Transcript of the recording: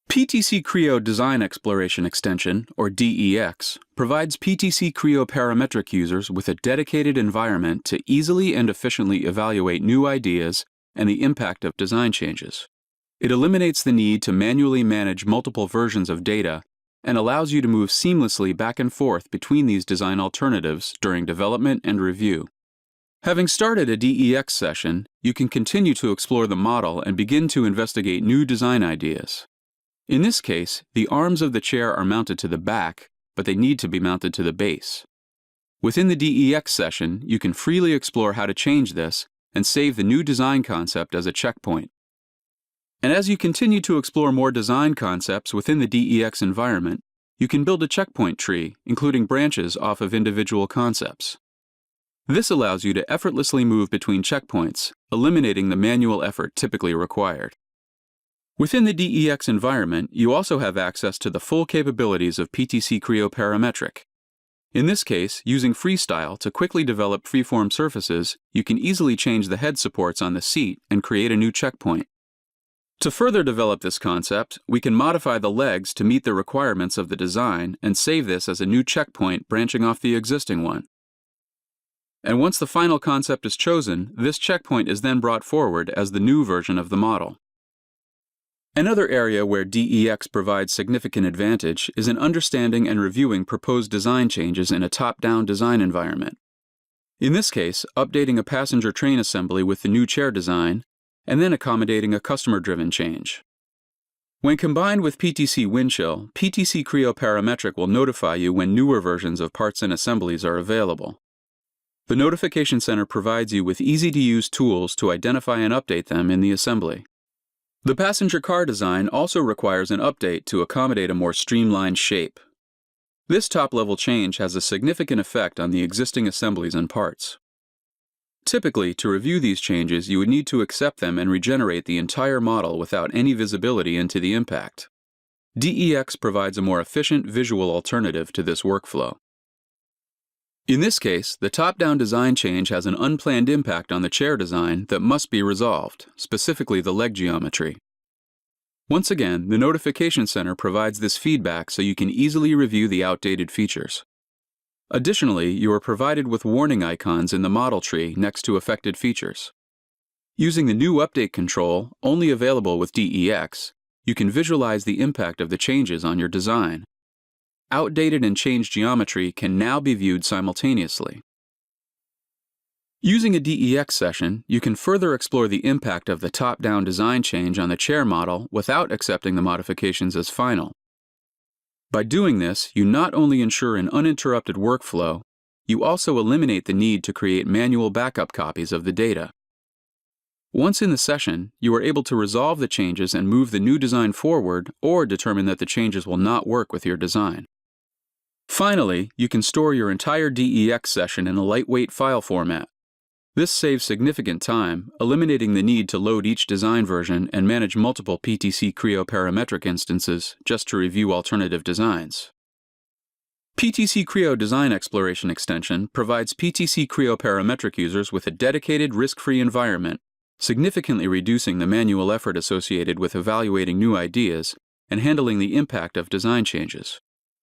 PTC Creo Design Exploration Extension, or DEX, provides PTC Creo parametric users with a dedicated environment to easily and efficiently evaluate new ideas and the impact of design changes. It eliminates the need to manually manage multiple versions of data and allows you to move seamlessly back and forth between these design alternatives during development and review. Having started a DEX session, you can continue to explore the model and begin to investigate new design ideas. In this case, the arms of the chair are mounted to the back, but they need to be mounted to the base. Within the DEX session, you can freely explore how to change this and save the new design concept as a checkpoint. And as you continue to explore more design concepts within the DEX environment, you can build a checkpoint tree, including branches off of individual concepts. This allows you to effortlessly move between checkpoints, eliminating the manual effort typically required. Within the DEX environment, you also have access to the full capabilities of PTC Creo Parametric. In this case, using Freestyle to quickly develop freeform surfaces, you can easily change the head supports on the seat and create a new checkpoint. To further develop this concept, we can modify the legs to meet the requirements of the design and save this as a new checkpoint branching off the existing one. And once the final concept is chosen, this checkpoint is then brought forward as the new version of the model. Another area where DEX provides significant advantage is in understanding and reviewing proposed design changes in a top-down design environment. In this case, updating a passenger train assembly with the new chair design, and then accommodating a customer-driven change. When combined with PTC Windchill, PTC Creo Parametric will notify you when newer versions of parts and assemblies are available. The Notification Center provides you with easy-to-use tools to identify and update them in the assembly. The passenger car design also requires an update to accommodate a more streamlined shape. This top-level change has a significant effect on the existing assemblies and parts. Typically, to review these changes, you would need to accept them and regenerate the entire model without any visibility into the impact. DEX provides a more efficient visual alternative to this workflow. In this case, the top-down design change has an unplanned impact on the chair design that must be resolved, specifically the leg geometry. Once again, the Notification Center provides this feedback so you can easily review the outdated features. Additionally, you are provided with warning icons in the model tree next to affected features. Using the new update control, only available with DEX, you can visualize the impact of the changes on your design. Outdated and changed geometry can now be viewed simultaneously. Using a DEX session, you can further explore the impact of the top-down design change on the chair model without accepting the modifications as final. By doing this, you not only ensure an uninterrupted workflow, you also eliminate the need to create manual backup copies of the data. Once in the session, you are able to resolve the changes and move the new design forward or determine that the changes will not work with your design. Finally, you can store your entire DEX session in a lightweight file format. This saves significant time, eliminating the need to load each design version and manage multiple PTC Creo Parametric instances just to review alternative designs. PTC Creo Design Exploration Extension provides PTC Creo Parametric users with a dedicated risk-free environment, significantly reducing the manual effort associated with evaluating new ideas and handling the impact of design changes.